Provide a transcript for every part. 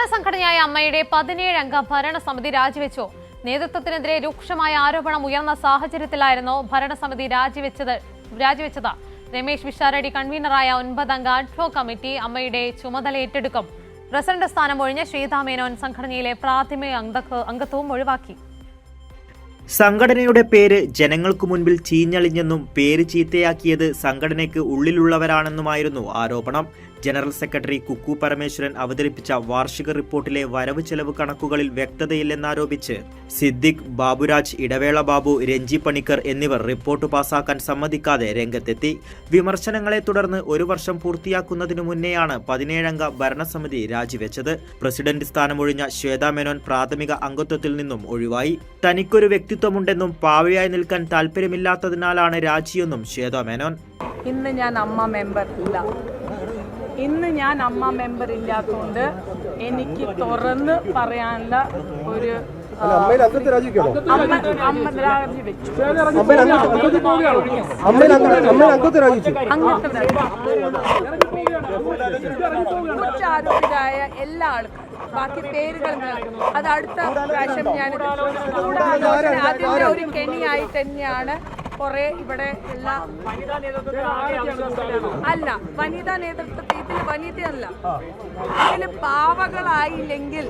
ഭരണസംഘടനയായ അമ്മയുടെ 17-അംഗ ഭരണസമിതി രാജിവെച്ചു. നേതൃത്വത്തിനെതിരെ രൂക്ഷമായ ആരോപണം ഉയർന്ന സാഹചര്യത്തിലായിരുന്നു ഭരണസമിതി രാജിവെച്ചത്. രമേശ് പിഷാരടി കൺവീനറായ 9-അംഗ അഡ്ഹോക് കമ്മിറ്റി അമ്മയുടെ ചുമതല ഏറ്റെടുക്കും. പ്രസിഡന്റ് സ്ഥാനം ഒഴിഞ്ഞ ശ്വേതാ മേനോൻ സംഘടനയിലെ പ്രാഥമിക അംഗത്വവും ഒഴിവാക്കി. സംഘടനയുടെ പേര് ജനങ്ങൾക്കു മുൻപിൽ ചീഞ്ഞളിഞ്ഞെന്നും പേര് ചീത്തയാക്കിയത് സംഘടനയ്ക്ക് ഉള്ളിലുള്ളവരാണെന്നുമായിരുന്നു ആരോപണം. ജനറൽ സെക്രട്ടറി കുക്കു പരമേശ്വരൻ അവതരിപ്പിച്ച വാർഷിക റിപ്പോർട്ടിലെ വരവ് ചെലവ് കണക്കുകളിൽ വ്യക്തതയില്ലെന്നാരോപിച്ച് സിദ്ദിഖ്, ബാബുരാജ്, ഇടവേള ബാബു, രഞ്ജി പണിക്കർ എന്നിവർ റിപ്പോർട്ട് പാസാക്കാൻ സമ്മതിക്കാതെ രംഗത്തെത്തി. വിമർശനങ്ങളെ തുടർന്ന് 1 വർഷം പൂർത്തിയാക്കുന്നതിനു മുന്നെയാണ് 17-അംഗ ഭരണസമിതി രാജിവെച്ചത്. പ്രസിഡന്റ് സ്ഥാനമൊഴിഞ്ഞ ശ്വേതാ മേനോൻ പ്രാഥമിക അംഗത്വത്തിൽ നിന്നും ഒഴിവായി. തനിക്കൊരു വ്യക്തിത്വമുണ്ടെന്നും പാവയായി നിൽക്കാൻ താല്പര്യമില്ലാത്തതിനാലാണ് രാജിയെന്നും ശ്വേതാ മേനോൻ. ഇന്ന് ഞാൻ അമ്മ മെമ്പർ ഇല്ലാത്തതുകൊണ്ട് എനിക്ക് തുറന്ന് പറയാനുള്ള ഒരു കുറ്റാരോപിതരായ എല്ലാ ആൾക്കാരും ബാക്കി പേരുകൾ അത് അടുത്ത പ്രാവശ്യം ഞാൻ അതിന്റെ ഒരു കെണിയായി തന്നെയാണ് കുറെ ഇവിടെ എല്ലാ അല്ല വനിതാ നേതൃത്വത്തിൽ ഇതിൽ വനിതയല്ല ഇതിൽ പാവകളായില്ലെങ്കിൽ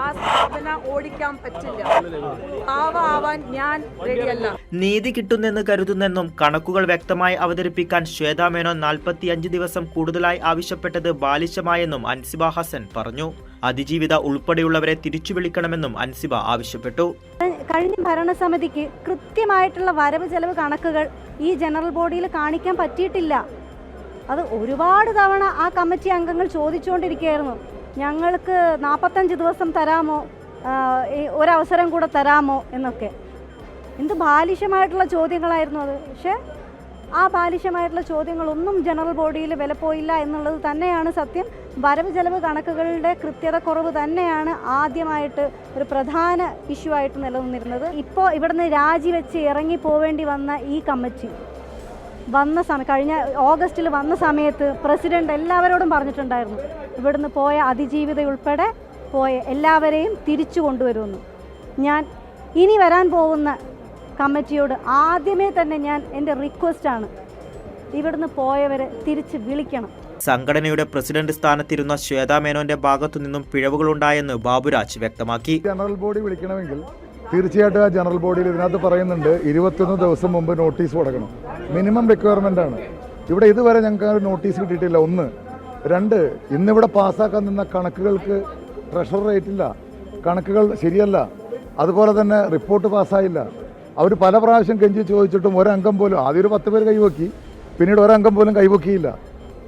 ആ സ്ഥാപന ഓടിക്കാൻ പറ്റില്ല. പാവ ആവാൻ ഞാൻ റെഡിയല്ല. നീതി കിട്ടുന്നെന്ന് കരുതുന്നെന്നും കണക്കുകൾ വ്യക്തമായി അവതരിപ്പിക്കാൻ ശ്വേതാ മേനോൻ 45 ദിവസം കൂടുതലായി ആവശ്യപ്പെട്ടത് ബാലിശമായെന്നും അൻസിബ ഹസൻ പറഞ്ഞു. അതിജീവിത ഉൾപ്പെടെയുള്ളവരെ തിരിച്ചു വിളിക്കണമെന്നും അൻസിബ ആവശ്യപ്പെട്ടു. കഴിഞ്ഞ ഭരണസമിതിക്ക് കൃത്യമായിട്ടുള്ള വരവ് ചെലവ് കണക്കുകൾ ഈ ജനറൽ ബോഡിയിൽ കാണിക്കാൻ പറ്റിയിട്ടില്ല. അത് ഒരുപാട് തവണ ആ കമ്മിറ്റി അംഗങ്ങൾ ചോദിച്ചുകൊണ്ടിരിക്കുകയായിരുന്നു, ഞങ്ങൾക്ക് 45 ദിവസം തരാമോ, ഒരവസരം കൂടെ തരാമോ എന്നൊക്കെ. എന്ത് ബാലിശമായിട്ടുള്ള ചോദ്യങ്ങളായിരുന്നു അത്. പക്ഷേ ആ ബാലിശമായിട്ടുള്ള ചോദ്യങ്ങളൊന്നും ജനറൽ ബോഡിയിൽ വിലപ്പോയില്ല എന്നുള്ളത് തന്നെയാണ് സത്യം. വരവ് ചെലവ് കണക്കുകളുടെ കൃത്യതക്കുറവ് തന്നെയാണ് ആദ്യമായിട്ട് ഒരു പ്രധാന ഇഷ്യൂ ആയിട്ട് നിലനിന്നിരുന്നത്. ഇപ്പോൾ ഇവിടുന്ന് രാജിവെച്ച് ഇറങ്ങി പോവേണ്ടി വന്ന ഈ കമ്മിറ്റി കഴിഞ്ഞ ഓഗസ്റ്റിൽ വന്ന സമയത്ത് പ്രസിഡന്റ് എല്ലാവരോടും പറഞ്ഞിട്ടുണ്ടായിരുന്നു, ഇവിടുന്ന് പോയ അതിജീവിതയുൾപ്പെടെ പോയ എല്ലാവരെയും തിരിച്ചു കൊണ്ടുവരുമെന്ന്. ഞാൻ ഇനി വരാൻ പോകുന്ന കമ്മിറ്റിയോട് ആദ്യമേ തന്നെ എൻ്റെ റിക്വസ്റ്റാണ്, ഇവിടുന്ന് പോയവരെ തിരിച്ച് വിളിക്കണം. സംഘടനയുടെ പ്രസിഡന്റ് സ്ഥാനത്തിരുന്ന ശ്വേതാ മേനോന്റെ ഭാഗത്തു നിന്നും പിഴവുകളുണ്ടായെന്ന് ബാബുരാജ് വ്യക്തമാക്കി. ജനറൽ ബോഡി വിളിക്കണമെങ്കിൽ തീർച്ചയായിട്ടും ആ ജനറൽ ബോഡിയിൽ ഇതിനകത്ത് പറയുന്നുണ്ട് 21 ദിവസം മുമ്പ് നോട്ടീസ് കൊടുക്കണം. മിനിമം റിക്വയർമെൻ്റ് ആണ്. ഇവിടെ ഇതുവരെ ഞങ്ങൾക്ക് ഒരു നോട്ടീസ് കിട്ടിയിട്ടില്ല. 1. 2, ഇന്നിവിടെ പാസ്സാക്കാൻ നിന്ന കണക്കുകൾക്ക് ട്രഷർ റേറ്റില്ല, കണക്കുകൾ ശരിയല്ല. അതുപോലെ തന്നെ റിപ്പോർട്ട് പാസ്സായില്ല. അവർ പല പ്രാവശ്യം കെഞ്ചി ചോദിച്ചിട്ടും ഒരംഗം പോലും, ആദ്യം ഒരു 10 പേര് കൈവക്കി, പിന്നീട് ഒരംഗം പോലും കൈവക്കിയില്ല.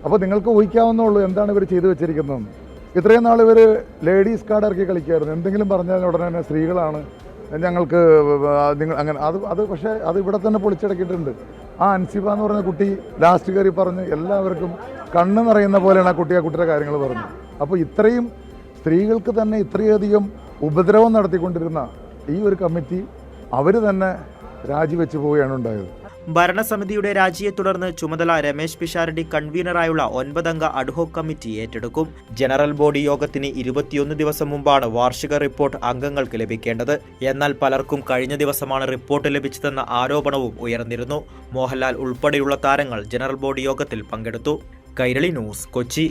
അപ്പോൾ നിങ്ങൾക്ക് ഊഹിക്കാവുന്നുള്ളൂ എന്താണ് ഇവർ ചെയ്തു വെച്ചിരിക്കുന്നതെന്ന്. ഇത്രയും നാൾ ഇവർ ലേഡീസ് കാർഡ് ഇറക്കി കളിക്കായിരുന്നു. എന്തെങ്കിലും പറഞ്ഞാൽ ഉടനെ തന്നെ സ്ത്രീകളാണ് ഞങ്ങൾക്ക് നിങ്ങൾ അങ്ങനെ അത് പക്ഷേ അത് ഇവിടെ തന്നെ പൊളിച്ചടക്കിയിട്ടുണ്ട്. ആ അൻസിബ എന്ന് പറഞ്ഞ കുട്ടി ലാസ്റ്റ് കയറി പറഞ്ഞ് എല്ലാവർക്കും കണ്ണ് നിറയുന്ന പോലെയാണ് ആ കുട്ടിയുടെ കാര്യങ്ങൾ പറഞ്ഞു. അപ്പോൾ ഇത്രയും സ്ത്രീകൾക്ക് തന്നെ ഇത്രയധികം ഉപദ്രവം നടത്തിക്കൊണ്ടിരുന്ന ഈ ഒരു കമ്മിറ്റി അവർ തന്നെ രാജിവെച്ച് പോവുകയാണ് ഉണ്ടായത്. ഭരണസമിതിയുടെ രാജിയെ തുടർന്ന് ചുമതല രമേശ് പിഷാരടി കൺവീനറായുള്ള 9-അംഗ അഡ്ഹോക് കമ്മിറ്റി ഏറ്റെടുക്കും. ജനറൽ ബോഡി യോഗത്തിന് 21 ദിവസം മുമ്പാണ് വാർഷിക റിപ്പോർട്ട് അംഗങ്ങൾക്ക് ലഭിക്കേണ്ടത്. എന്നാൽ പലർക്കും കഴിഞ്ഞ ദിവസമാണ് റിപ്പോർട്ട് ലഭിച്ചതെന്ന ആരോപണവും ഉയർന്നിരുന്നു. മോഹൻലാൽ ഉൾപ്പെടെയുള്ള താരങ്ങൾ ജനറൽ ബോഡി യോഗത്തിൽ പങ്കെടുത്തു. കൈരളി ന്യൂസ്, കൊച്ചി.